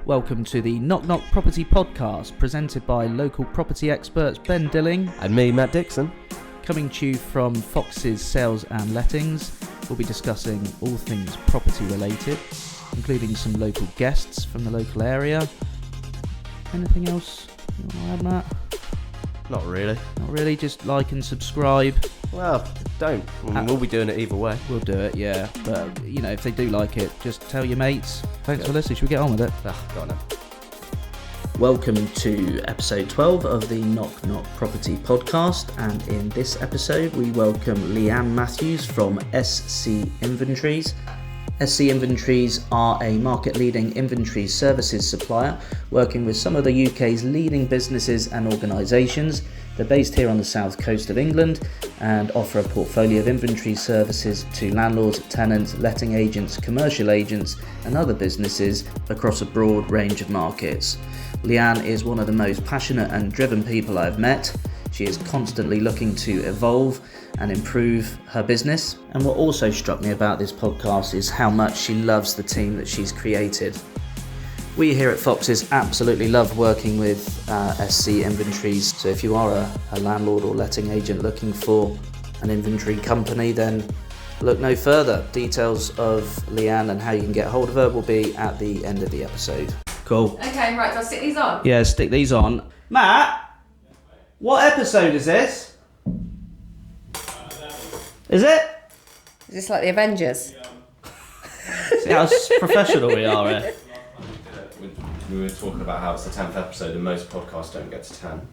Welcome to the Knock Knock Property Podcast, presented by local property experts Ben Dilling and me, Matt Dixon. Coming to you from Fox's Sales and Lettings. We'll be discussing all things property related, including some local guests from the local area. Anything else you want to add, Matt? Not really. Not really, just like and subscribe. Well, don't. We'll be doing it either way. We'll do it, yeah. But, you know, if they do like it, just tell your mates. Thanks for listening. Should we get on with it? Go on then. Welcome to episode 12 of the Knock Knock Property Podcast, and in this episode we welcome Leanne Matthews from SC Inventories. SC Inventories are a market-leading inventory services supplier working with some of the UK's leading businesses and organisations. They're based here on the south coast of England and offer a portfolio of inventory services to landlords, tenants, letting agents, commercial agents and other businesses across a broad range of markets. Leanne is one of the most passionate and driven people I've met. She is constantly looking to evolve and improve her business. And what also struck me about this podcast is how much she loves the team that she's created. We here at Fox's absolutely love working with SC Inventories. So if you are a landlord or letting agent looking for an inventory company, then look no further. Details of Leanne and how you can get hold of her will be at the end of the episode. Cool. Okay, right, do I stick these on? Yeah, stick these on. Matt, what episode is this? Is it? Is this like the Avengers? See how professional we are here. We were talking about how it's the 10th episode and most podcasts don't get to 10.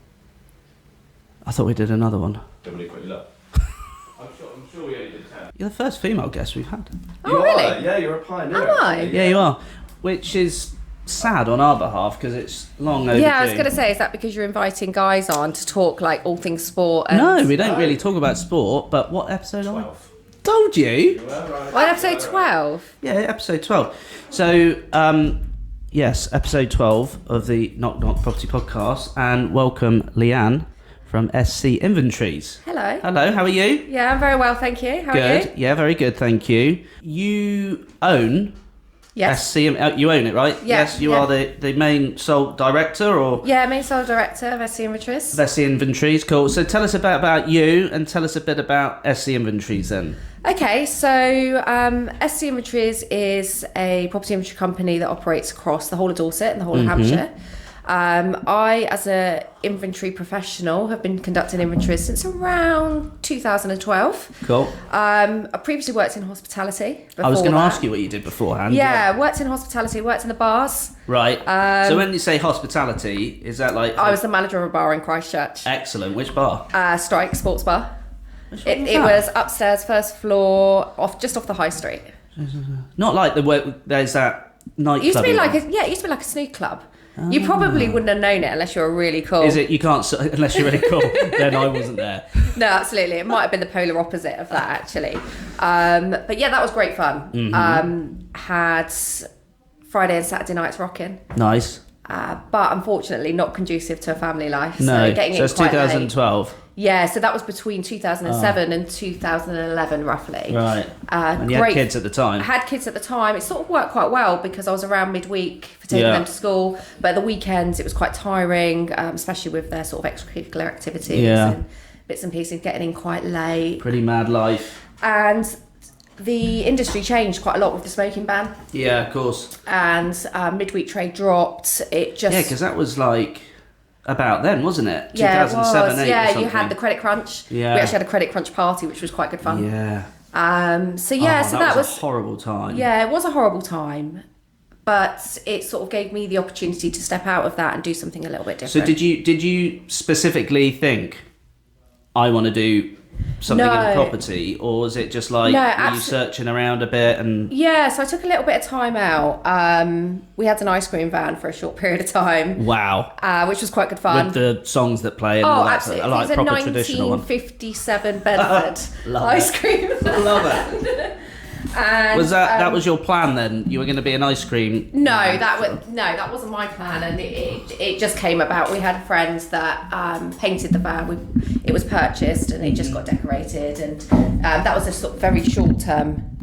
I thought we did another one. Don't really quickly look. I'm sure we only did 10. You're the first female guest we've had. Oh, really? Yeah, you're a pioneer. Am I? Yeah, you are. Which is sad on our behalf because it's long overdue. Yeah, I was going to say, is that because you're inviting guys on to talk like all things sport? And... No, we don't really talk about sport, but what episode are we? 12. Told you? Well, episode 12? Yeah, episode 12. So, yes, episode 12 of the Knock Knock Property Podcast, and welcome Leanne from SC Inventories. Hello. Hello, how are you? Yeah, I'm very well, thank you. How are you? Good. Yeah, very good, thank you. You own Yes. SC, you own it, right? Yeah, Yes, you yeah. are the main sole director or Yeah, main sole director of SC Inventories. SC Inventories. Cool. So tell us about you and tell us a bit about SC Inventories then. Okay, so SC Inventories is a property inventory company that operates across the whole of Dorset and the whole of Hampshire. I, as an inventory professional, have been conducting inventories since around 2012. Cool. I previously worked in hospitality. I was going to that. ask you what you did beforehand. Yeah, worked in hospitality, worked in the bars. Right. So when you say hospitality, is that like... I was the manager of a bar in Christchurch. Excellent. Which bar? Strike Sports Bar. Which one It was upstairs, first floor, just off the high street. Not like there's that nightclub. It used to be like it used to be like a snooke club. You probably wouldn't have known it unless you were really cool. Is it? You can't unless you're really cool. Then I wasn't there. No, absolutely. It might have been the polar opposite of that, actually. But yeah, that was great fun. Had Friday and Saturday nights rocking. Nice. But unfortunately not conducive to a family life. No. So getting So it's in quite 2012. late. Yeah, so that was between 2007 and 2011, roughly. Right. And you had kids at the time. I had kids at the time. It sort of worked quite well because I was around midweek for taking them to school. But at the weekends, it was quite tiring, especially with their sort of extracurricular activities and bits and pieces, getting in quite late. Pretty mad life. And the industry changed quite a lot with the smoking ban. Yeah, of course. And midweek trade dropped. It just... Yeah, because that was like... about then, wasn't it? Yeah, 2007, it was. 8 Yeah, or something. you had the credit crunch. Yeah. We actually had a credit crunch party, which was quite good fun. Yeah. So that was a horrible time. Yeah, it was a horrible time, but it sort of gave me the opportunity to step out of that and do something a little bit different. So did you specifically think I want to do something in property, or was it just like were you searching around a bit and... Yeah, so I took a little bit of time out. We had an ice cream van for a short period of time. Wow. Which was quite good fun. With the songs that play and all that. Absolutely. Like It was a proper traditional one. 1957 Bedford ice cream van. Love it. And, was that was your plan then? You were going to be an ice cream? No, that wasn't my plan, and it just came about. We had friends that painted the van. It was purchased and it just got decorated, and that was a sort of very short term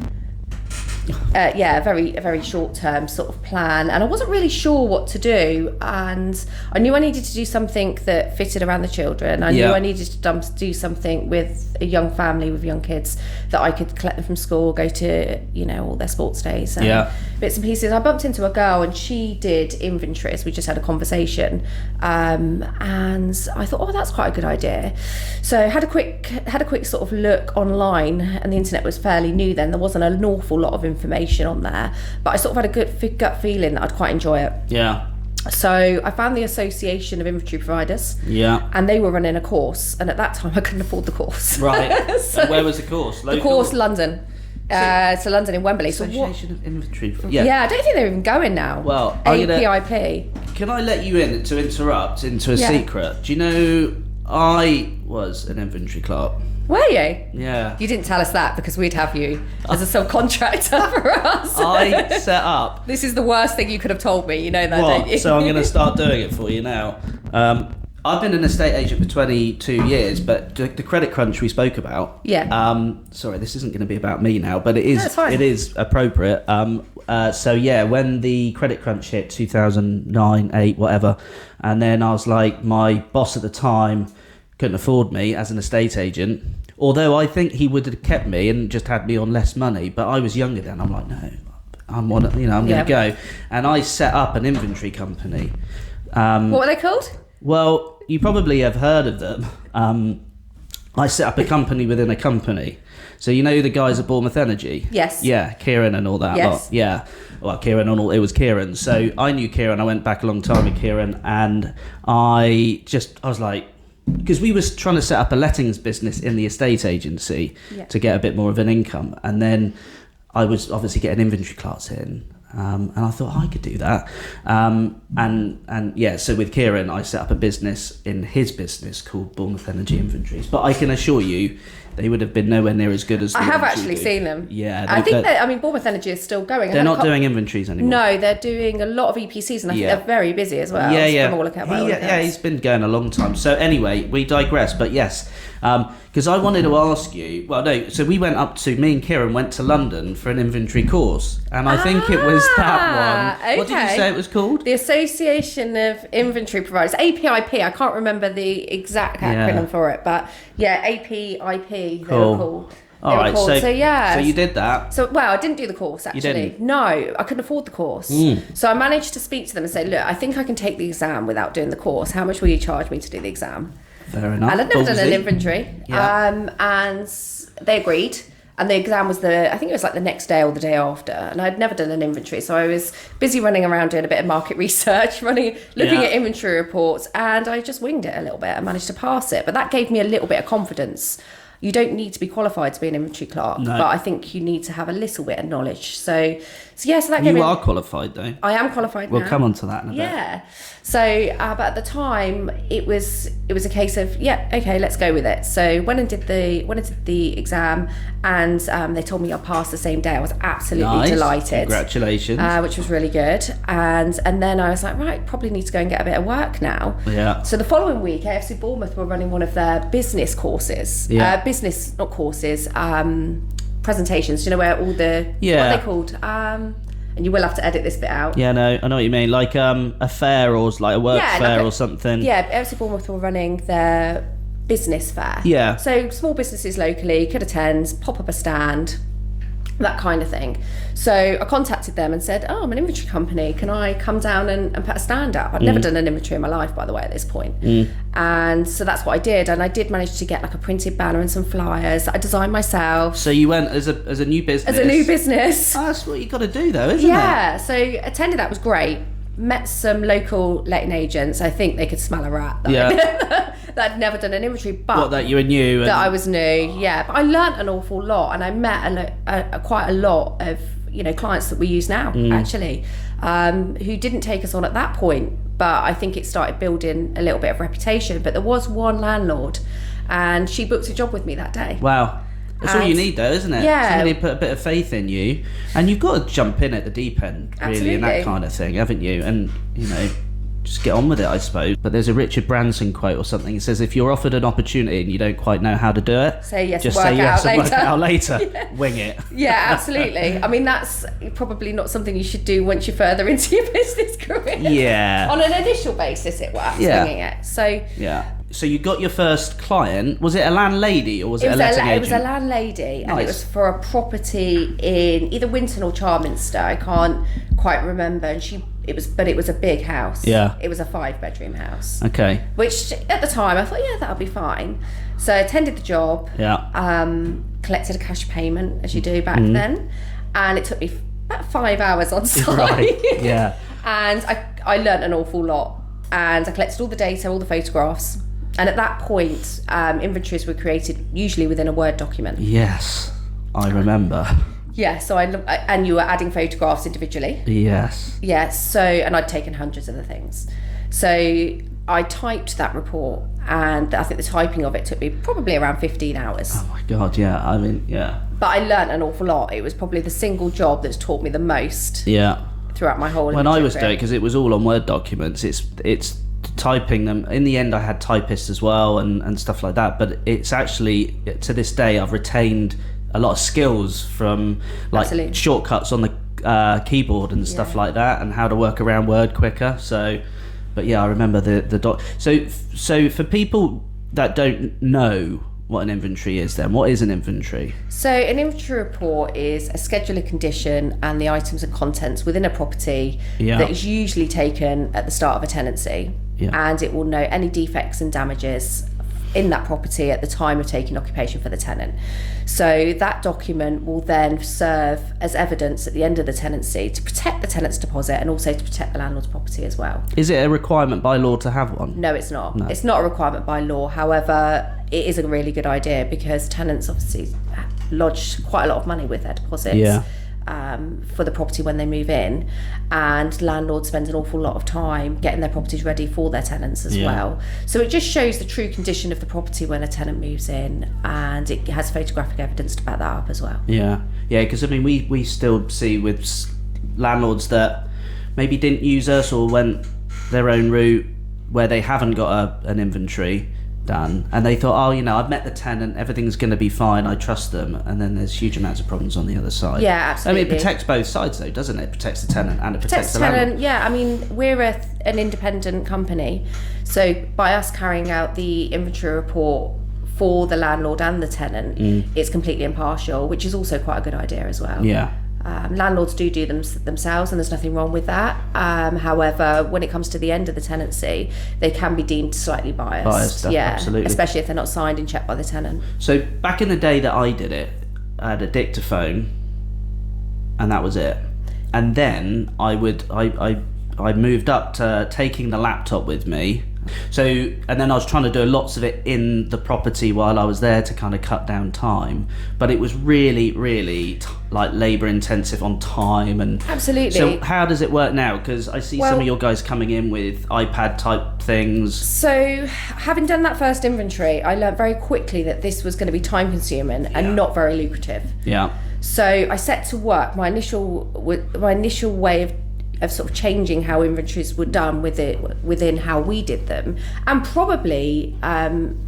a very short term sort of plan, and I wasn't really sure what to do, and I knew I needed to do something that fitted around the children. I knew I needed to do something with a young family with young kids that I could collect them from school, go to all their sports days and bits and pieces. I bumped into a girl and she did inventories. We just had a conversation, and I thought, oh, that's quite a good idea. So had a quick sort of look online, and the internet was fairly new then. There wasn't an awful lot of information on there, but I sort of had a good gut feeling that I'd quite enjoy it. Yeah. So I found the Association of Inventory Providers. Yeah. And they were running a course, and at that time I couldn't afford the course. Right. So where was the course? Local? The course, London. So London in Wembley. Association of Inventory. Yeah, I don't think they're even going now. Well, APIP. Can I let you in to interrupt into a secret? Do you know I was an inventory clerk? Were you? Yeah. You didn't tell us that because we'd have you as a subcontractor for us. I set up. This is the worst thing you could have told me, you know that, don't you? So I'm going to start doing it for you now. I've been an estate agent for 22 years, but the credit crunch we spoke about. Yeah. Sorry, this isn't going to be about me now, but it is. No, it's fine. It is appropriate. So yeah, when the credit crunch hit, 2009, 8, whatever, and then I was like, my boss at the time couldn't afford me as an estate agent. Although I think he would have kept me and just had me on less money, but I was younger then. I'm like, no, I'm going to go, and I set up an inventory company. What were they called? Well, you probably have heard of them. I set up a company within a company. So you know the guys at Bournemouth Energy? Yes. Yeah, Kieran and all that. Yes. Yeah. Well, Kieran and all, it was Kieran. So I knew Kieran. I went back a long time with Kieran, and I was like, because we was trying to set up a lettings business in the estate agency to get a bit more of an income, and then I was obviously getting inventory clerks in, and I thought I could do that, so with Kieran I set up a business in his business called Bournemouth Energy Inventories, but I can assure you they would have been nowhere near as good as I have actually seen them. Yeah, I think Bournemouth Energy is still going. They're not doing inventories anymore. No, they're doing a lot of EPCs, and I think they're very busy as well. He's been going a long time. So anyway, we digress, but yes, because I wanted to ask you. Well, no. So me and Kieran went to London for an inventory course, and I think it was that one. Okay. What did you say it was called? The Association of Inventory Providers, APIP. I can't remember the exact acronym for it, but APIP. They were called. All right, so you did that. So, I didn't do the course, actually. You didn't? No, I couldn't afford the course. So I managed to speak to them and say, look, I think I can take the exam without doing the course. How much will you charge me to do the exam? Fair enough. And I'd never done an inventory. And they agreed. And the exam was I think it was like the next day or the day after. And I'd never done an inventory. So I was busy running around doing a bit of market research, looking at inventory reports. And I just winged it a little bit. I managed to pass it. But that gave me a little bit of confidence. You don't need to be qualified to be an inventory clerk, but I think you need to have a little bit of knowledge. So that gave me... You are qualified, though. I am qualified now. We'll come on to that in a bit. Yeah. So, but at the time, it was a case of, okay, let's go with it. So went and did the exam, and they told me I passed the same day. I was absolutely delighted. Congratulations. Which was really good. And then I was like, right, probably need to go and get a bit of work now. Yeah. So the following week, AFC Bournemouth were running one of their business courses. Yeah. Not courses, presentations. Do you know where all the... What are they called? And you will have to edit this bit out. Yeah, no, I know what you mean. Like a fair or like a work fair or something. Yeah, FC Bournemouth were running their business fair. Yeah. So small businesses locally could attend, pop up a stand, that kind of thing. So I contacted them and said, I'm an inventory company. Can I come down and put a stand up? I'd never done an inventory in my life, by the way, at this point. And so that's what I did. And I did manage to get like a printed banner and some flyers that I designed myself. So you went as a new business? As a new business. Oh, that's what you got to do though, isn't it? Yeah. So attended that was great. Met some local letting agents. I think they could smell a rat. That I'd never done an inventory, but that you were new. That I was new, yeah. But I learnt an awful lot, and I met quite a lot of clients that we use now, actually, who didn't take us on at that point. But I think it started building a little bit of reputation. But there was one landlord, and she booked a job with me that day. Wow. That's all you need, though, isn't it? Yeah. Somebody put a bit of faith in you, and you've got to jump in at the deep end, really, and that kind of thing, haven't you? And just get on with it, I suppose. But there's a Richard Branson quote or something. It says, if you're offered an opportunity and you don't quite know how to do it, say yes, just work say yes out and work later. it out later. Yeah. Wing it. Yeah, absolutely. I mean, that's probably not something you should do once you're further into your business career. Yeah. On an initial basis, it works, Yeah. winging it. So Yeah. So you got your first client. Was it a landlady or was it a letting agent? It was a landlady, and Nice. it was for a property in either Winton or Charminster. I can't quite remember. And it was a big house. Yeah. It was a 5-bedroom house. Okay. Which at the time I thought, yeah, that'll be fine. So I attended the job. Yeah. Collected a cash payment as you do back then, and it took me about 5 hours on site. Right. Yeah. And I learnt an awful lot, and I collected all the data, all the photographs. And at that point, inventories were created usually within a Word document. Yes, I remember. Yeah, so and you were adding photographs individually. Yes. Yes, so, and I'd taken hundreds of the things. So I typed that report, and I think the typing of it took me probably around 15 hours. Oh my God, yeah. I mean, yeah. But I learnt an awful lot. It was probably the single job that's taught me the most Yeah. throughout my whole When I was career. doing, because it was all on Word documents, it's typing them. In the end, I had typists as well and stuff like that. But it's actually, to this day, I've retained a lot of skills from like Absolutely. shortcuts on the keyboard and stuff like that, and how to work around Word quicker. So, but yeah, I remember the doc. So for people that don't know what an inventory is, then what is an inventory? So an inventory report is a schedule of condition and the items and contents within a property that is usually taken at the start of a tenancy. Yeah. And it will note any defects and damages in that property at the time of taking occupation for the tenant. So that document will then serve as evidence at the end of the tenancy to protect the tenant's deposit and also to protect the landlord's property as well. Is it a requirement by law to have one? No, it's not. No. It's not a requirement by law. However, it is a really good idea because tenants obviously lodge quite a lot of money with their deposits. Yeah. For the property when they move in, and landlords spend an awful lot of time getting their properties ready for their tenants as well. So it just shows the true condition of the property when a tenant moves in, and it has photographic evidence to back that up as well. Yeah, because I mean, we still see with landlords that maybe didn't use us or went their own route where they haven't got an inventory done, and they thought, oh, I've met the tenant, everything's going to be fine, I trust them, and then there's huge amounts of problems on the other side. Yeah, absolutely. I mean, it protects both sides though, doesn't it? It protects the tenant and it protects the tenant, landlord. yeah. I mean, we're an independent company, so by us carrying out the inventory report for the landlord and the tenant, it's completely impartial, which is also quite a good idea as well. Yeah. Landlords do them themselves, and there's nothing wrong with that. However, when it comes to the end of the tenancy, they can be deemed slightly biased. Absolutely. Especially if they're not signed and checked by the tenant. So back in the day that I did it, I had a dictaphone, and that was it. And then I moved up to taking the laptop with me. So, and then I was trying to do lots of it in the property while I was there to kind of cut down time. But it was really, really like labour intensive on time and. Absolutely. So how does it work now? Because I see some of your guys coming in with iPad type things. So, having done that first inventory, I learned very quickly that this was going to be time consuming and not very lucrative. Yeah. So I set to work. My initial way of sort of changing how inventories were done within how we did them, and probably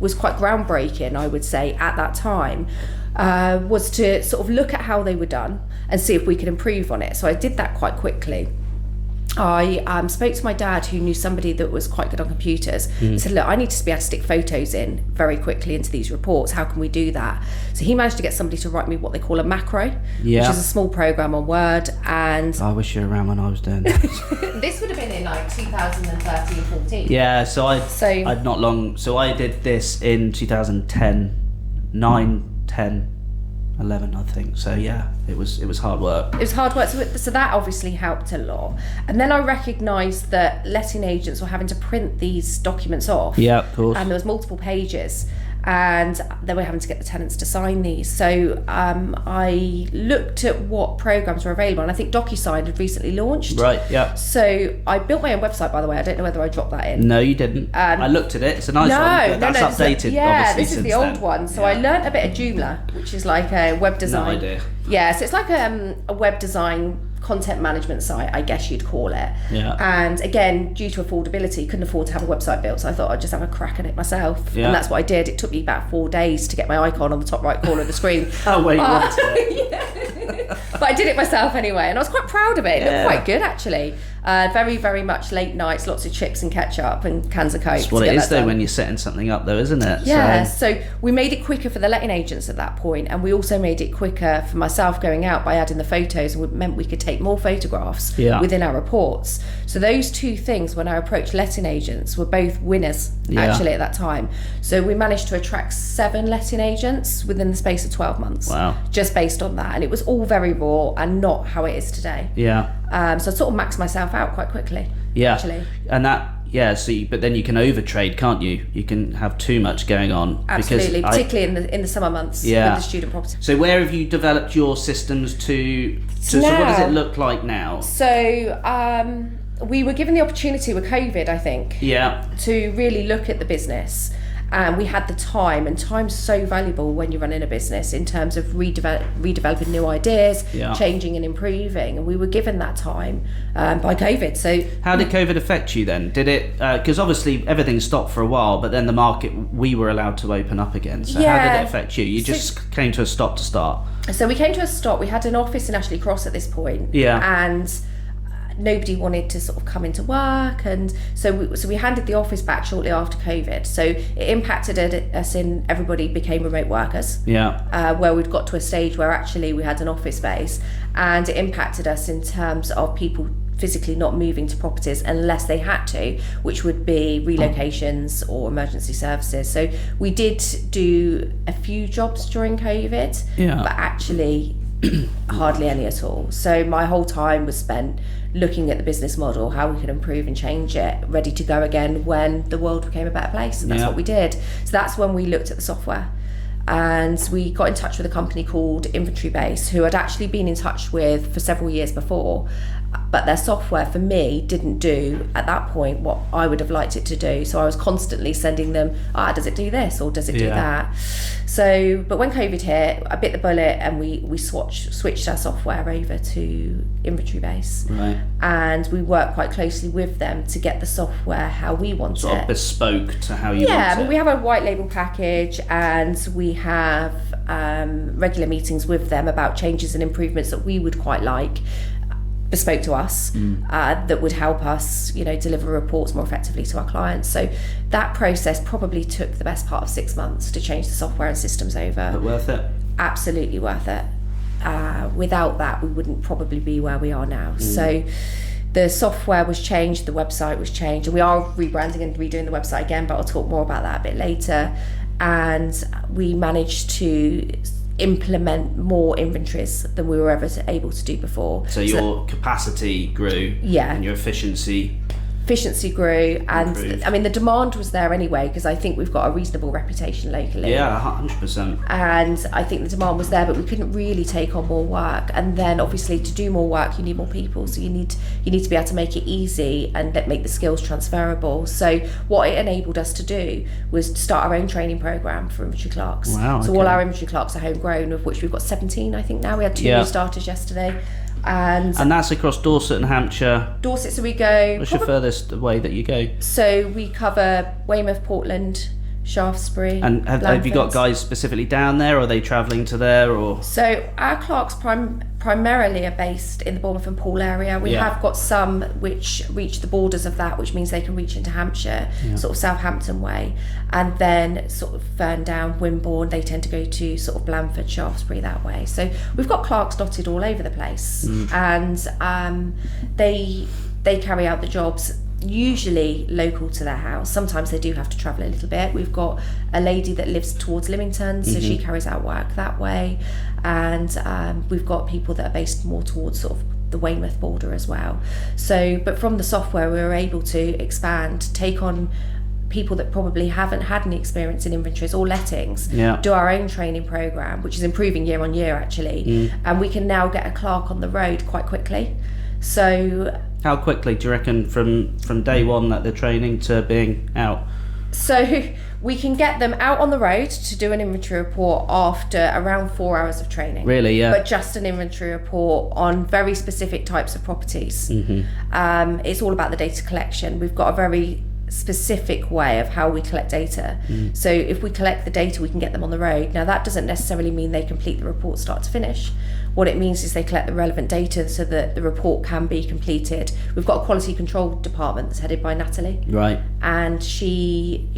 was quite groundbreaking, I would say, at that time, was to sort of look at how they were done and see if we could improve on it. So I did that quite quickly. I spoke to my dad, who knew somebody that was quite good on computers. I said, look, I need to be able to stick photos in very quickly into these reports. How can we do that? So he managed to get somebody to write me what they call a macro, which is a small program on Word. And I wish you were around when I was doing that. this would have been in like 2013, 14. Yeah, so I'd not long. So I did this in 2010, 9, 10, 11, I think. So yeah, it was hard work. It was hard work, so that obviously helped a lot. And then I recognised that letting agents were having to print these documents off. Yeah, of course. And there was multiple pages, and they were having to get the tenants to sign these. So I looked at what programs were available, and I think DocuSign had recently launched. Right, yeah. So I built my own website, by the way. I don't know whether I dropped that in. No, you didn't. I looked at it. It's a nice one. But that's updated, yeah, obviously, this is since the old then. one. So I learnt a bit of Joomla, which is like a web design. No idea. Yeah, so it's like a web design content management site, I guess you'd call it. Yeah. And again, due to affordability, couldn't afford to have a website built, so I thought I'd just have a crack at it myself. Yeah. And that's what I did. It took me about 4 days to get my icon on the top right corner of the screen. Oh, wait, you wanted it. Yeah. But I did it myself anyway, and I was quite proud of it. It looked quite good, actually. Very, very much late nights, lots of chips and ketchup and cans of Coke. That's what it is, though, when you're setting something up, though, isn't it? Yeah, so we made it quicker for the letting agents at that point, and we also made it quicker for myself going out by adding the photos, and it meant we could take more photographs within our reports. So those two things, when I approached letting agents, were both winners, actually, at that time. So we managed to attract 7 letting agents within the space of 12 months. Wow. Just based on that. And it was all very raw and not how it is today. Yeah. So I sort of maxed myself out quite quickly. Yeah. Actually. And that, but then you can overtrade, can't you? You can have too much going on. Absolutely, particularly in the summer months with the student property. So where have you developed your systems to so what does it look like now? So we were given the opportunity with COVID, I think, to really look at the business. And we had the time, and time's so valuable when you're running a business in terms of redeveloping new ideas, changing and improving. And we were given that time by COVID. So how did COVID affect you then? Did it, because obviously everything stopped for a while, but then the market, we were allowed to open up again. So how did it affect you? You just came to a stop to start. So we came to a stop. We had an office in Ashley Cross at this point. And nobody wanted to sort of come into work, and so we handed the office back shortly after COVID. So it impacted us in everybody became remote workers. Where we'd got to a stage where actually we had an office space, and it impacted us in terms of people physically not moving to properties unless they had to, which would be relocations or emergency services. So we did do a few jobs during COVID, but actually hardly any at all. So my whole time was spent looking at the business model, how we could improve and change it, ready to go again when the world became a better place. And that's what we did. So that's when we looked at the software. And we got in touch with a company called Inventory Base, who I'd actually been in touch with for several years before, but their software for me didn't do at that point what I would have liked it to do. So I was constantly sending them, does it do this or does it do that? So, but when COVID hit, I bit the bullet and we switched our software over to Inventory Base. Right. And we worked quite closely with them to get the software how we want sort it. Of bespoke to how you want it. Yeah, I mean, we have a white label package, and we have regular meetings with them about changes and improvements that we would quite like, bespoke to us, that would help us, deliver reports more effectively to our clients. So that process probably took the best part of 6 months to change the software and systems over. But worth it? Absolutely worth it. Without that, we wouldn't probably be where we are now. So the software was changed, the website was changed, and we are rebranding and redoing the website again, but I'll talk more about that a bit later. And we managed to implement more inventories than we were ever able to do before. So your capacity grew, and your efficiency grew, and improved. I mean the demand was there anyway, because I think we've got a reasonable reputation locally. 100%. And I think the demand was there, but we couldn't really take on more work. And then obviously to do more work you need more people, so you need to be able to make it easy and make the skills transferable. So what it enabled us to do was to start our own training program for inventory clerks. Wow, so all our inventory clerks are homegrown, of which we've got 17 I think now. We had 2 new starters yesterday. And that's across Dorset and Hampshire. Dorset, so we go... What's your furthest way that you go? So we cover Weymouth, Portland, Shaftesbury. And have you got guys specifically down there, or are they travelling to there? Or So our clerks primarily are based in the Bournemouth and Poole area. We have got some which reach the borders of that, which means they can reach into Hampshire, sort of Southampton way, and then sort of Ferndown, Wimborne, they tend to go to sort of Blandford, Shaftesbury that way. So we've got clerks dotted all over the place, and they carry out the jobs usually local to their house. Sometimes they do have to travel a little bit. We've got a lady that lives towards Lymington, so she carries out work that way, and we've got people that are based more towards sort of the Weymouth border as well. So, but from the software we were able to expand, take on people that probably haven't had any experience in inventories or lettings, do our own training program, which is improving year on year actually, and we can now get a clerk on the road quite quickly. So how quickly do you reckon from day one that they're training to being out? So we can get them out on the road to do an inventory report after around 4 hours of training. Really, yeah. But just an inventory report on very specific types of properties. It's all about the data collection. We've got a very specific way of how we collect data. So if we collect the data, we can get them on the road. Now, that doesn't necessarily mean they complete the report start to finish. What it means is they collect the relevant data so that the report can be completed. We've got a quality control department that's headed by Natalie. Right. And she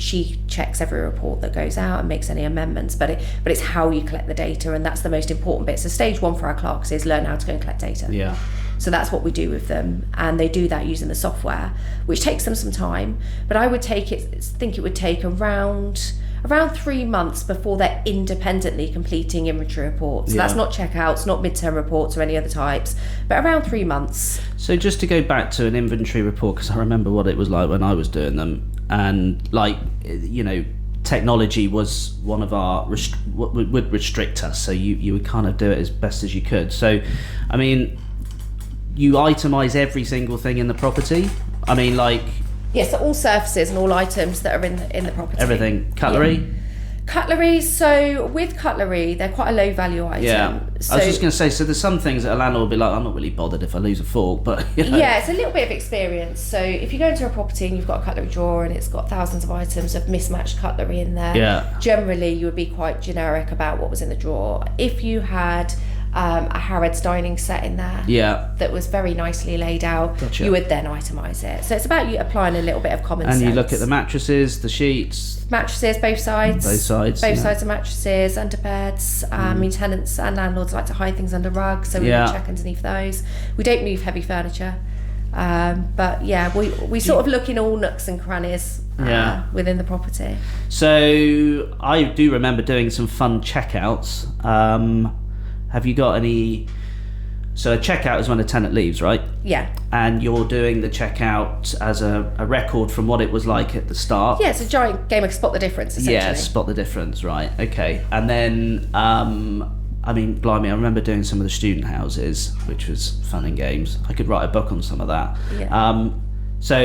checks every report that goes out and makes any amendments. But it's how you collect the data, and that's the most important bit. So stage 1 for our clerks is learn how to go and collect data. Yeah. So that's what we do with them, and they do that using the software, which takes them some time. But I would think it would take around 3 months before they're independently completing inventory reports. So that's not checkouts, not midterm reports or any other types, but around 3 months. So just to go back to an inventory report, because I remember what it was like when I was doing them, and technology was one of our would restrict us, so you would kind of do it as best as you could. So, I mean, you itemize every single thing in the property. I mean, like... Yes, so all surfaces and all items that are in the property. Everything. Cutlery? Yeah. Cutlery, so with cutlery, they're quite a low value item. Yeah. So, I was just going to say, so there's some things that a landlord will be like, I'm not really bothered if I lose a fork, but... Yeah, it's a little bit of experience. So if you go into a property and you've got a cutlery drawer and it's got thousands of items of mismatched cutlery in there, generally you would be quite generic about what was in the drawer. If you had... a Harrods dining set in there that was very nicely laid out, you would then itemise it. So it's about you applying a little bit of common sense. And you look at the mattresses, the sheets. Mattresses, both sides. Both yeah. sides of mattresses, underbeds. I mean, tenants and landlords like to hide things under rugs, so we would check underneath those. We don't move heavy furniture. But yeah, we sort of look in all nooks and crannies within the property. So I do remember doing some fun checkouts. Have you got any... So a checkout is when a tenant leaves, right? Yeah. And you're doing the checkout as a record from what it was like at the start? Yeah, it's a giant game of spot the difference, essentially. Yeah, spot the difference, right. Okay. And then, I mean, blimey, I remember doing some of the student houses, which was fun and games. I could write a book on some of that. Yeah. So,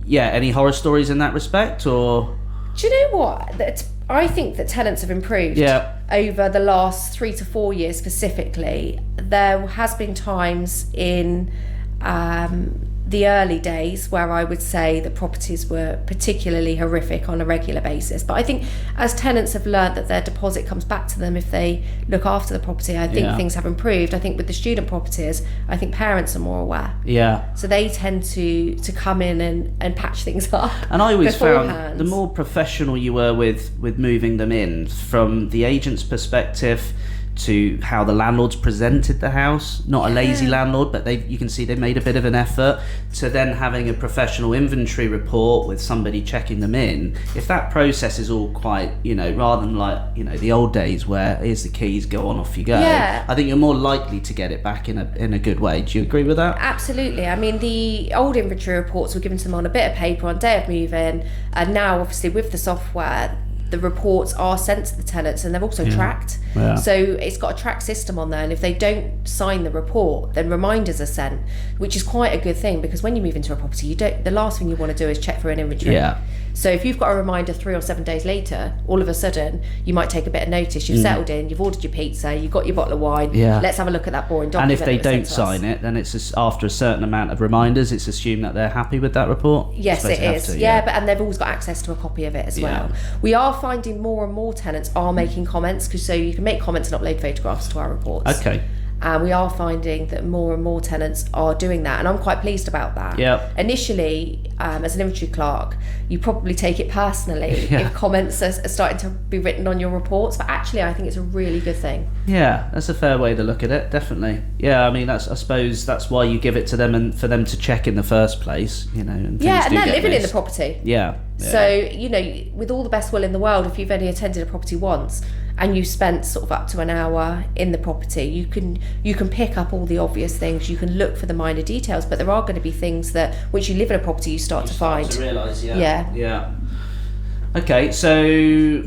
yeah, any horror stories in that respect, or...? Do you know what? I think that tenants have improved over the last 3 to 4 years specifically. There has been times in the early days where I would say that properties were particularly horrific on a regular basis. But I think as tenants have learned that their deposit comes back to them if they look after the property, I think things have improved. I think with the student properties, I think parents are more aware. Yeah. So they tend to come in and patch things up. And I always found the more professional you were with moving them in, from the agent's perspective to how the landlords presented the house, not a lazy landlord, but you can see they made a bit of an effort, to then having a professional inventory report with somebody checking them in. If that process is all quite, rather than like, the old days where here's the keys, go on, off you go, I think you're more likely to get it back in a good way. Do you agree with that? Absolutely. I mean, the old inventory reports were given to them on a bit of paper on day of move-in, and now obviously with the software, the reports are sent to the tenants and they're also tracked. Yeah. So it's got a track system on there, and if they don't sign the report, then reminders are sent, which is quite a good thing, because when you move into a property, the last thing you want to do is check for an inventory. Yeah. So if you've got a reminder 3 or 7 days later, all of a sudden you might take a bit of notice. You've settled in, you've ordered your pizza, you've got your bottle of wine. Yeah. Let's have a look at that boring document. And if they don't sign it, then it's just after a certain amount of reminders, it's assumed that they're happy with that report. Yes, it is. And they've always got access to a copy of it as well. We are finding more and more tenants are making comments, so you can make comments and upload photographs to our reports. Okay. And we are finding that more and more tenants are doing that, and I'm quite pleased about that. Yeah. Initially, as an inventory clerk, you probably take it personally if comments are starting to be written on your reports, but actually I think it's a really good thing. Yeah, that's a fair way to look at it, definitely. Yeah, I mean, I suppose that's why you give it to them, and for them to check in the first place, and and they're living in the property. Yeah. So, with all the best will in the world, if you've only attended a property once and you spent sort of up to an hour in the property, you can pick up all the obvious things, you can look for the minor details, but there are going to be things that once you live in a property you start to find. To realise, yeah. Okay, so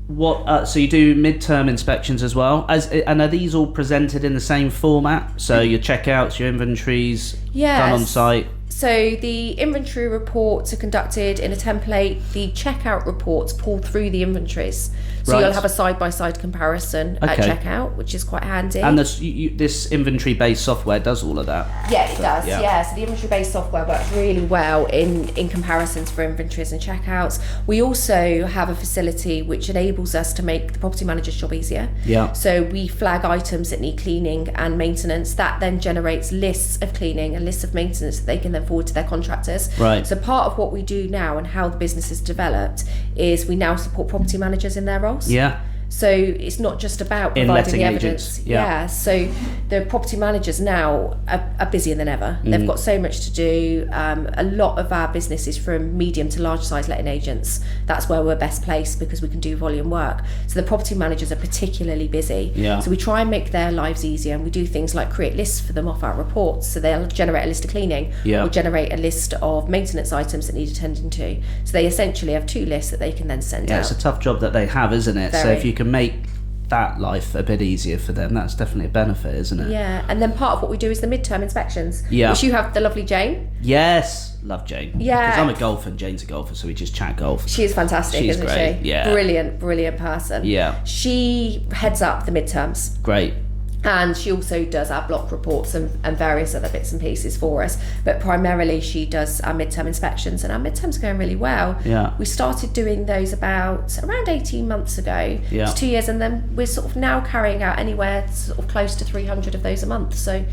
what? So you do midterm inspections as well, and are these all presented in the same format? So your checkouts, your inventories, done on site. So the inventory reports are conducted in a template. The checkout reports pull through the inventories. So Right. you'll have a side-by-side comparison at Okay. checkout, which is quite handy. And this inventory-based software does all of that. Yeah, it does. yeah. Yeah. So the inventory-based software works really well in comparisons for inventories and checkouts. We also have a facility which enables us to make the property manager's job easier. Yeah. So we flag items that need cleaning and maintenance. That then generates lists of cleaning and lists of maintenance that they can then forward to their contractors. Right. So part of what we do now and how the business is developed is we now support property managers in their roles. Yeah. So it's not just about In providing the letting evidence. agents, yeah. So the property managers now are busier than ever. They've got so much to do. A lot of our business is from medium to large size letting agents. That's where we're best placed because we can do volume work. So the property managers are particularly busy. Yeah. So we try and make their lives easier, and we do things like create lists for them off our reports. So they'll generate a list of cleaning Yeah. or generate a list of maintenance items that need attending to. So they essentially have two lists that they can then send Yeah, out. it's a tough job that they have, isn't it? So Very. if you can make that life a bit easier for them, that's definitely a benefit, isn't it? Yeah, and then part of what we do is the midterm inspections, Yeah. which you have the lovely Jane. Yes, love Jane. Yeah. Because I'm a golfer and Jane's a golfer, so we just chat golf. She is fantastic, She's isn't great, she? yeah. Brilliant person. Yeah. She heads up the midterms. Great. And she also does our block reports and various other bits and pieces for us. But primarily she does our midterm inspections, and our midterms are going really well. Yeah. We started doing those around 18 months ago. Yeah. It's 2 years, and then we're sort of now carrying out anywhere sort of close to 300 of those a month. So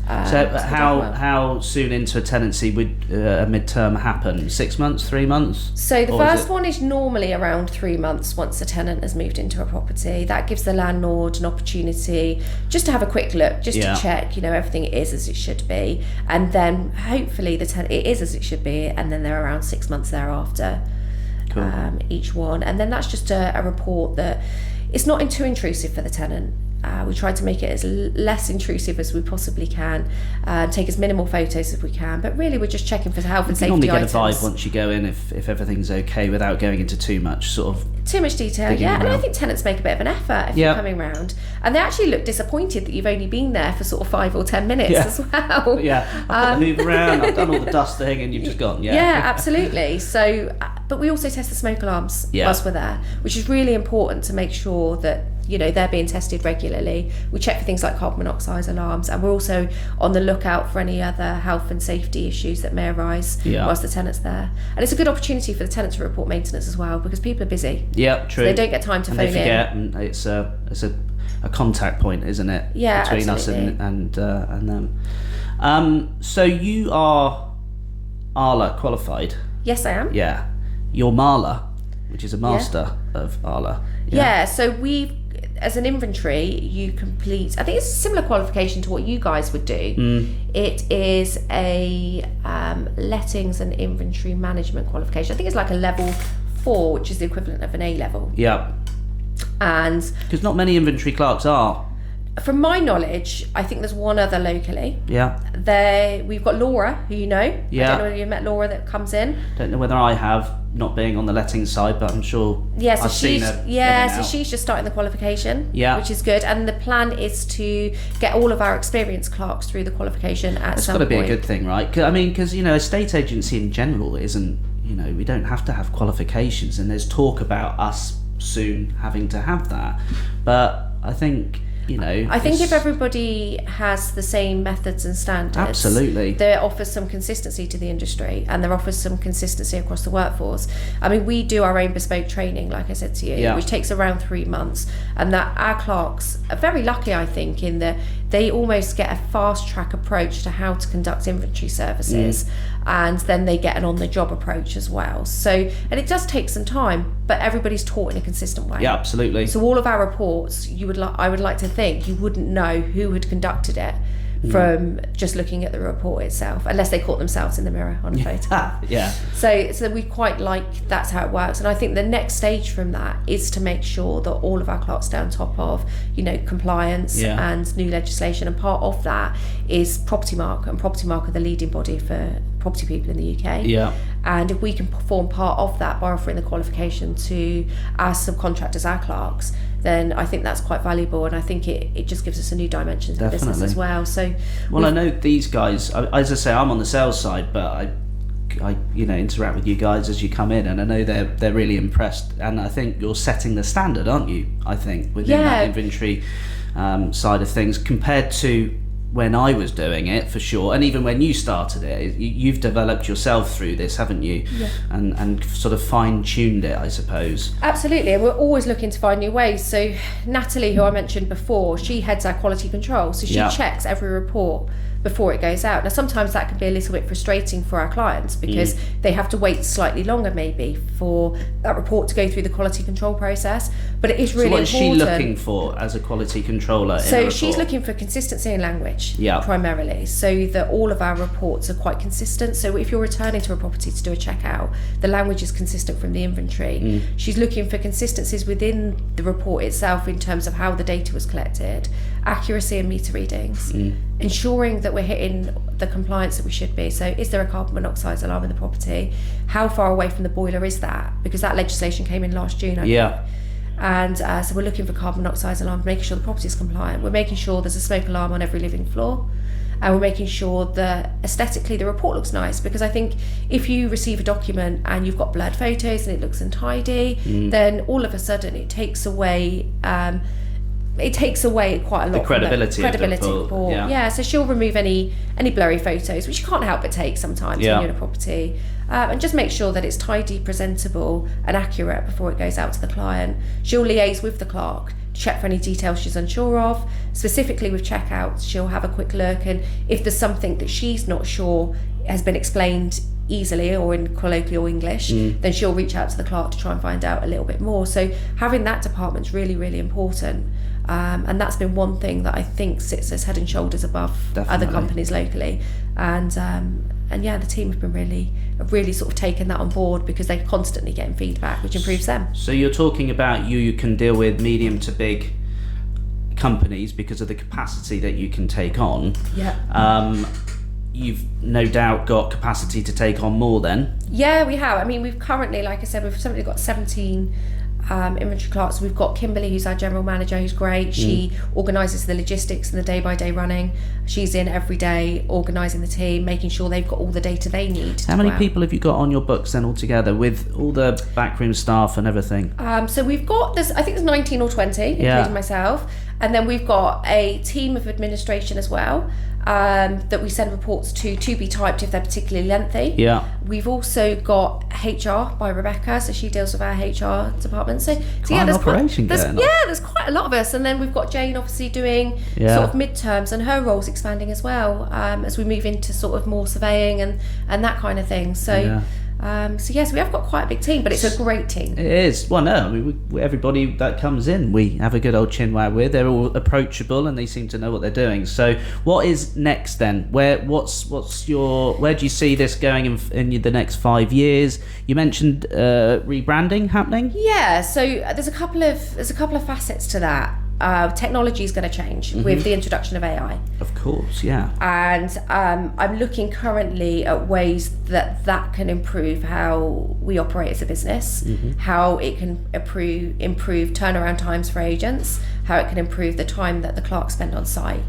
So we're doing well. how soon into a tenancy would a midterm happen? 6 months, 3 months? So the Or is first it- one is normally around 3 months once a tenant has moved into a property. That gives the landlord an opportunity just to have a quick look, just Yeah. to check, everything is as it should be. And then hopefully it is as it should be, and then they're around 6 months thereafter, Cool. each one. And then that's just a report that it's not too intrusive for the tenant. We try to make it as less intrusive as we possibly can, take as minimal photos as we can, but really we're just checking for health and You safety normally get items. a vibe once you go in if everything's okay without going into too much sort of. Too much detail, digging yeah. And I around. think tenants make a bit of an effort if Yeah. you're coming round. And they actually look disappointed that you've only been there for sort of 5 or 10 minutes Yeah. as well. Yeah, I've got to move around, I've done all the dusting and you've just gone, yeah. Yeah, absolutely. So, but we also test the smoke alarms Yeah. whilst we're there, which is really important to make sure that they're being tested regularly. We check for things like carbon monoxide alarms, and we're also on the lookout for any other health and safety issues that may arise Yeah. whilst the tenant's there. And it's a good opportunity for the tenant to report maintenance as well, because people are busy. Yeah, true. They don't get time to and phone they forget, and it's a contact point, isn't it? Yeah, between absolutely. us and them. So you are ALA qualified. Yes, I am. Yeah, you're MALA, which is a master of ALA. Yeah, so as an inventory, you complete, I think it's a similar qualification to what you guys would do. It is a lettings and inventory management qualification. I think it's like a level 4, which is the equivalent of an A level. Yeah, And because not many inventory clerks are. from my knowledge, I think there's one other locally. Yeah, We've got Laura, who you know. Yeah. I don't know whether you met Laura that comes in. don't know whether I have, not being on the letting side, but I'm sure Yeah, so I've seen she's her. in and out. she's just starting the qualification, Yeah. which is good. And the plan is to get all of our experienced clerks through the qualification at It's some got to be point. a good thing, right? Because estate agency in general isn't. We don't have to have qualifications, and there's talk about us soon having to have that. But I think I think if everybody has the same methods and standards, Absolutely. there offers some consistency to the industry, and there offers some consistency across the workforce. I mean, we do our own bespoke training, like I said to you, Yeah. which takes around 3 months, and that our clerks are very lucky, I think, in that they almost get a fast track approach to how to conduct inventory services, and then they get an on-the-job approach as well. So, and it does take some time, but everybody's taught in a consistent way. Yeah, absolutely. So all of our reports, I would like to think you wouldn't know who had conducted it from just looking at the report itself, unless they caught themselves in the mirror on a photo. Yeah. So we quite like that's how it works, and I think the next stage from that is to make sure that all of our clerks stay on top of compliance Yeah. and new legislation, and part of that is Property Mark, and Property Mark are the leading body for property people in the UK. Yeah. And if we can perform part of that by offering the qualification to our subcontractors, our clerks, then I think that's quite valuable, and I think it just gives us a new dimension to the business as well. So, I know these guys. As I say, I'm on the sales side, but I interact with you guys as you come in, and I know they're really impressed. And I think you're setting the standard, aren't you? I think within that inventory side of things, compared to when I was doing it, for sure, and even when you started it, you've developed yourself through this, haven't you? Yeah. And sort of fine-tuned it, I suppose. Absolutely, and we're always looking to find new ways. So Natalie, who I mentioned before, she heads our quality control, so she checks every report before it goes out. Now sometimes that can be a little bit frustrating for our clients because they have to wait slightly longer maybe for that report to go through the quality control process, but it is really important. So what is she looking for as a quality controller? So she's looking for consistency in language primarily, so that all of our reports are quite consistent. So if you're returning to a property to do a checkout, the language is consistent from the inventory. She's looking for consistencies within the report itself in terms of how the data was collected, accuracy and meter readings, ensuring that we're hitting the compliance that we should be. So is there a carbon monoxide alarm in the property? How far away from the boiler is that? Because that legislation came in last June, I think. And so we're looking for carbon monoxide alarm, making sure the property is compliant. We're making sure there's a smoke alarm on every living floor. And we're making sure that aesthetically the report looks nice, because I think if you receive a document and you've got blurred photos and it looks untidy, then all of a sudden it takes away quite a lot the credibility of the report. Yeah, so she'll remove any blurry photos, which you can't help but take sometimes when you're in a property, and just make sure that it's tidy, presentable and accurate before it goes out to the client. She'll liaise with the clerk to check for any details she's unsure of. Specifically with checkouts, she'll have a quick look, and if there's something that she's not sure has been explained easily or in colloquial English, then she'll reach out to the clerk to try and find out a little bit more. So having that department's really, really important. And that's been one thing that I think sits us head and shoulders above other companies locally. And the team have really sort of taken that on board, because they're constantly getting feedback, which improves them. So you're talking about you can deal with medium to big companies because of the capacity that you can take on. You've no doubt got capacity to take on more then. Yeah, we have. I mean, we've currently, like I said, we've certainly got 17 inventory clerks. We've got Kimberly, who's our general manager, who's great. She organises the logistics and the day-by-day running. She's in every day organising the team, making sure they've got all the data they need. How many people have you got on your books then altogether, with all the backroom staff and everything? So we've got this, I think there's 19 or 20, including myself. And then we've got a team of administration as well, that we send reports to be typed if they're particularly lengthy. We've also got HR by Rebecca, so she deals with our HR department. So there's quite a lot of us. And then we've got Jane obviously doing sort of midterms, and her role's expanding as well, as we move into sort of more surveying and that kind of thing. So yes, we have got quite a big team, but it's a great team. It is. Well, no, I mean, everybody that comes in, we have a good old chin wag with. They're all approachable and they seem to know what they're doing. So what is next then? Where do you see this going in the next 5 years? You mentioned rebranding happening. Yeah, so there's a couple of facets to that. Technology is going to change with the introduction of AI. Of course, yeah. And I'm looking currently at ways that can improve how we operate as a business, how it can improve turnaround times for agents, how it can improve the time that the clerks spend on site.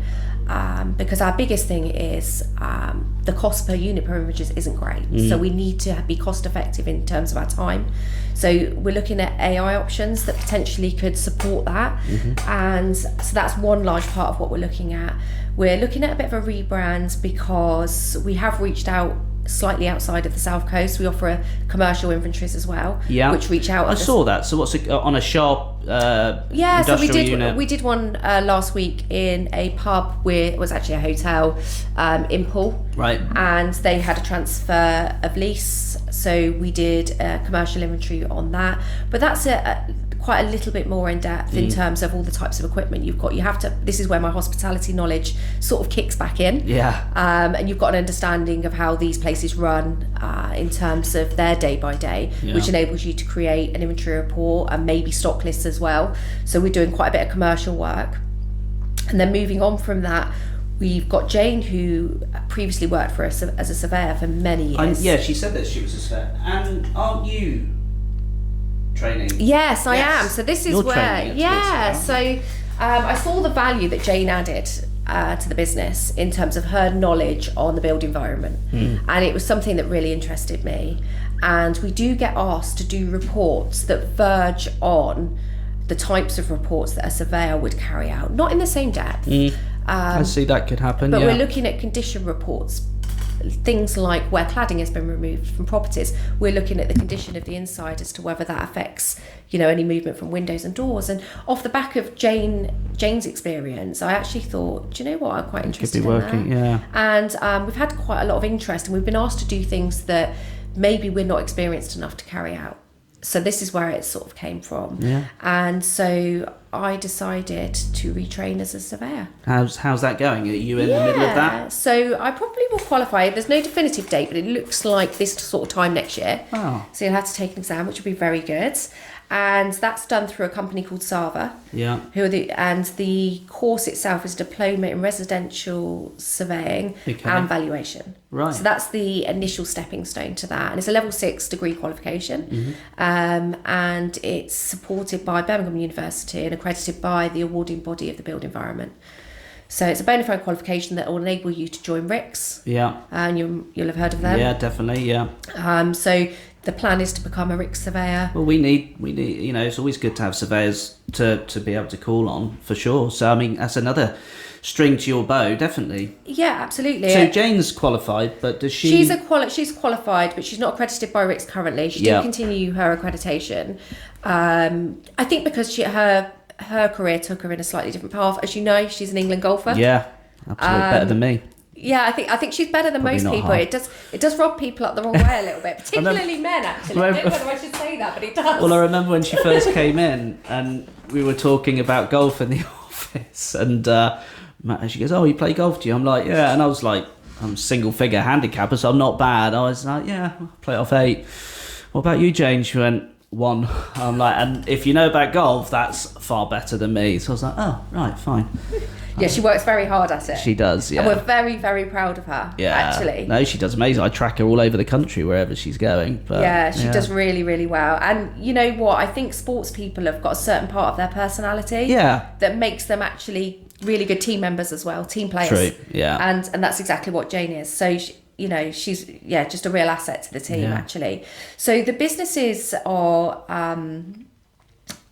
Because our biggest thing is the cost per unit per images isn't great. So we need to be cost effective in terms of our time. So we're looking at AI options that potentially could support that. And so that's one large part of what we're looking at. We're looking at a bit of a rebrand because we have reached out slightly outside of the South Coast. We offer commercial inventories as well, which reach out. I saw that. So what's on a sharp industrial unit? We did one last week in a pub where it was actually a hotel in Poole. Right. And they had a transfer of lease, so we did a commercial inventory on that. But that's quite a little bit more in depth in terms of all the types of equipment you've got. This is where my hospitality knowledge sort of kicks back in. And you've got an understanding of how these places run in terms of their day by day, which enables you to create an inventory report and maybe stock lists as well. So we're doing quite a bit of commercial work. And then moving on from that, we've got Jane, who previously worked for us as a surveyor for many years. She said that she was a surveyor. And aren't you training. Yes, I Yes. am. So this is You're where, training it, yeah. yes, So I saw the value that Jane added to the business in terms of her knowledge on the build environment, and it was something that really interested me. And we do get asked to do reports that verge on the types of reports that a surveyor would carry out, not in the same depth. I see that could happen. But yeah. we're looking at condition reports, things like where cladding has been removed from properties. We're looking at the condition of the inside as to whether that affects, any movement from windows and doors. And off the back of Jane's experience, I actually thought, do you know what, I'm quite interested could be working, in that. yeah. And we've had quite a lot of interest, and we've been asked to do things that maybe we're not experienced enough to carry out. So this is where it sort of came from. Yeah. And so I decided to retrain as a surveyor. How's that going? Are you in the middle of that? So I probably will qualify. There's no definitive date, but it looks like this sort of time next year. Oh. So you'll have to take an exam, which will be very good. And that's done through a company called Sava. Yeah. And the course itself is a diploma in residential surveying and valuation. Right. So that's the initial stepping stone to that. And it's a level 6 degree qualification. And it's supported by Birmingham University and accredited by the awarding body of the build environment. So it's a bona fide qualification that will enable you to join RICS. Yeah. And you'll have heard of them. Yeah, definitely. Yeah. So the plan is to become a RICS surveyor. Well, we need. It's always good to have surveyors to be able to call on, for sure. So I mean, that's another string to your bow, definitely. Yeah, absolutely. So Jane's qualified, but does she? She's qualified, but she's not accredited by RICS currently. She did continue her accreditation. I think because her career took her in a slightly different path. As you know, she's an England golfer. Yeah, absolutely better than me. Yeah, I think she's better than Probably most not people. half. It does rub people up the wrong way a little bit, particularly men. Actually, I don't know whether I should say that, but it does. Well, I remember when she first came in, and we were talking about golf in the office, and she goes, "Oh, you play golf, do you?" I'm like, "Yeah," and I was like, "I'm single figure handicapper, so I'm not bad." I was like, "Yeah, I play off 8. What about you, Jane?" She went, 1. I'm like, and if you know about golf, that's far better than me. So I was like, "Oh, right, fine." Yeah, she works very hard at it. She does, yeah. And we're very, very proud of her, actually. No, she does amazing. I track her all over the country, wherever she's going. But, yeah, she does really, really well. And you know what? I think sports people have got a certain part of their personality that makes them actually really good team members as well, team players. True, yeah. And that's exactly what Jane is. So, she's just a real asset to the team, actually. So the businesses are...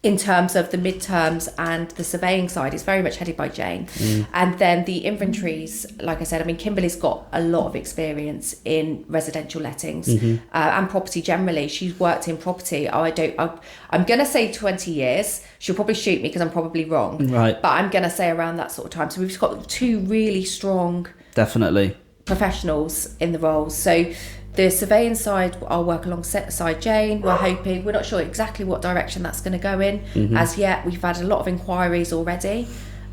in terms of the midterms and the surveying side, is very much headed by Jane. And then the inventories, like I said, I mean, Kimberly's got a lot of experience in residential lettings and property generally. She's worked in property. I'm going to say 20 years. She'll probably shoot me because I'm probably wrong. Right. But I'm going to say around that sort of time. So we've got 2 really strong... Definitely. ...professionals in the roles. So... the surveying side, I'll work alongside Jane. We're not sure exactly what direction that's going to go in as yet. We've had a lot of inquiries already.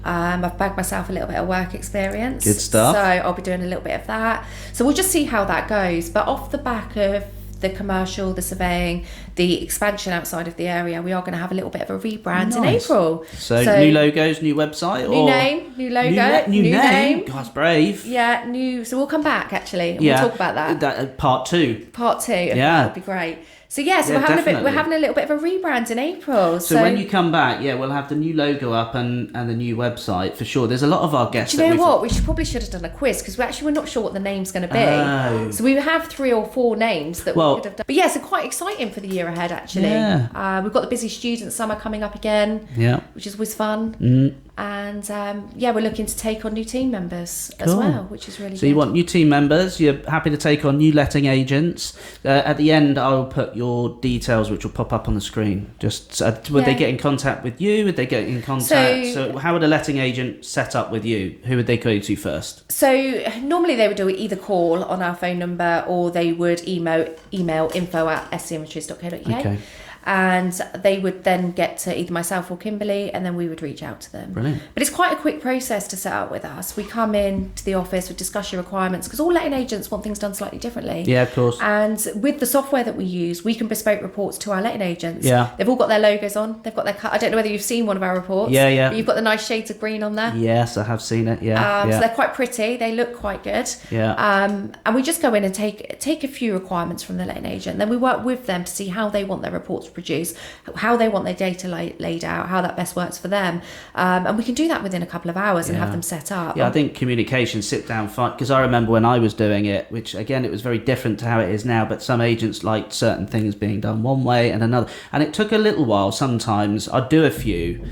I've bagged myself a little bit of work experience. Good stuff. So I'll be doing a little bit of that. So we'll just see how that goes. But off the back of the commercial, the surveying, the expansion outside of the area, we are going to have a little bit of a rebrand in April. So new logos, new website, new name, new logo, new name. God, that's brave. Yeah, new. So we'll come back actually. And we'll talk about that. Part 2. Part 2. Yeah, that'd be great. So we're having a little bit of a rebrand in April. So when you come back, we'll have the new logo up and the new website for sure. There's a lot of our guests. Do you know what? We probably should have done a quiz because we're not sure what the name's going to be. Oh. So we have 3 or 4 names that we could have done. But so quite exciting for the year ahead actually. Yeah. We've got the busy student summer coming up again. Yeah. Which is always fun. And we're looking to take on new team members as well, which is really good. So you want new team members, you're happy to take on new letting agents. At the end, I'll put your details, which will pop up on the screen. Just would they get in contact with you? Would they get in contact? So how would a letting agent set up with you? Who would they go to first? So normally they would do either call on our phone number or they would email info@scinventories.co.uk. Okay. And they would then get to either myself or Kimberly, and then we would reach out to them. Brilliant. But it's quite a quick process to set up with us. We come in to the office, we discuss your requirements, because all letting agents want things done slightly differently. Yeah, of course. And with the software that we use, we can bespoke reports to our letting agents. Yeah. They've all got their logos on. They've got their... I don't know whether you've seen one of our reports. Yeah. But you've got the nice shades of green on there. Yes, I have seen it. Yeah. So they're quite pretty. They look quite good. Yeah. And we just go in and take a few requirements from the letting agent. Then we work with them to see how they want their reports produce, how they want their data laid out, how that best works for them. And we can do that within a couple of hours and have them set up. Yeah, I think communication, sit down, fight, because I remember when I was doing it, which again, it was very different to how it is now, but some agents liked certain things being done one way and another. And it took a little while. Sometimes I'd do a few,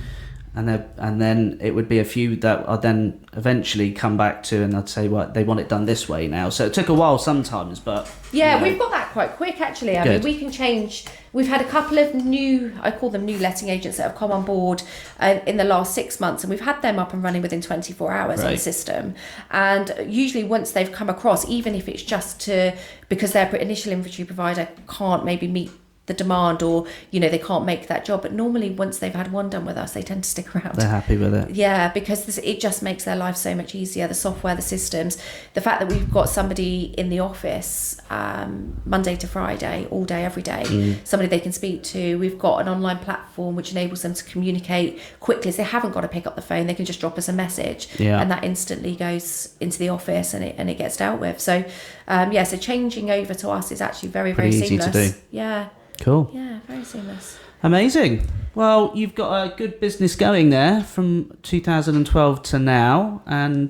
and then it would be a few that I'd then eventually come back to, and I'd say, well, they want it done this way now. So it took a while sometimes, but... Yeah, we've got that quite quick, actually. I mean, we can change... We've had a couple of new, I call them new letting agents that have come on board in the last 6 months, and we've had them up and running within 24 hours on the system. And usually once they've come across, even if it's just because their initial inventory provider can't maybe meet the demand, or they can't make that job, but normally once they've had one done with us, they tend to stick around. They're happy with it. Yeah, because it just makes their life so much easier. The software, the systems, the fact that we've got somebody in the office Monday to Friday, all day, every day, somebody they can speak to. We've got an online platform which enables them to communicate quickly. So they haven't got to pick up the phone, they can just drop us a message, and that instantly goes into the office and it gets dealt with. So so changing over to us is actually very, very easy seamless. to do. Yeah. Cool. Yeah, very seamless. Amazing. Well, you've got a good business going there from 2012 to now, and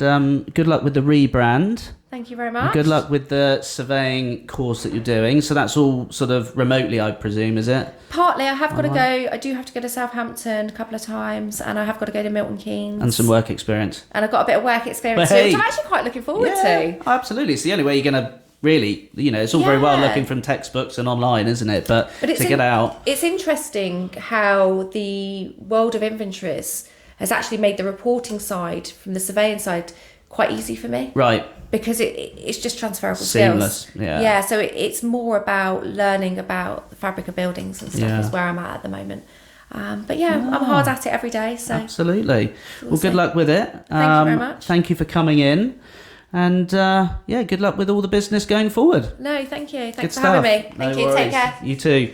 good luck with the rebrand. Thank you very much. And good luck with the surveying course that you're doing. So that's all sort of remotely, I presume, is it? Partly. I have got to go. I do have to go to Southampton a couple of times, and I have got to go to Milton Keynes. And some work experience. And I've got a bit of work experience too, which I'm actually quite looking forward to. Absolutely. It's the only way you're going to really, it's all very well looking from textbooks and online, isn't it? But to get out. It's interesting how the world of inventories has actually made the reporting side from the surveying side quite easy for me. Right. Because it's just transferable Seamless, skills. Yeah, so it's more about learning about the fabric of buildings and stuff is where I'm at the moment. But I'm hard at it every day. So absolutely. Well, good luck with it. Thank you very much. Thank you for coming in. And good luck with all the business going forward. No, thank you. Thanks Good for having stuff. me. Thank No you. worries. Take care. You too.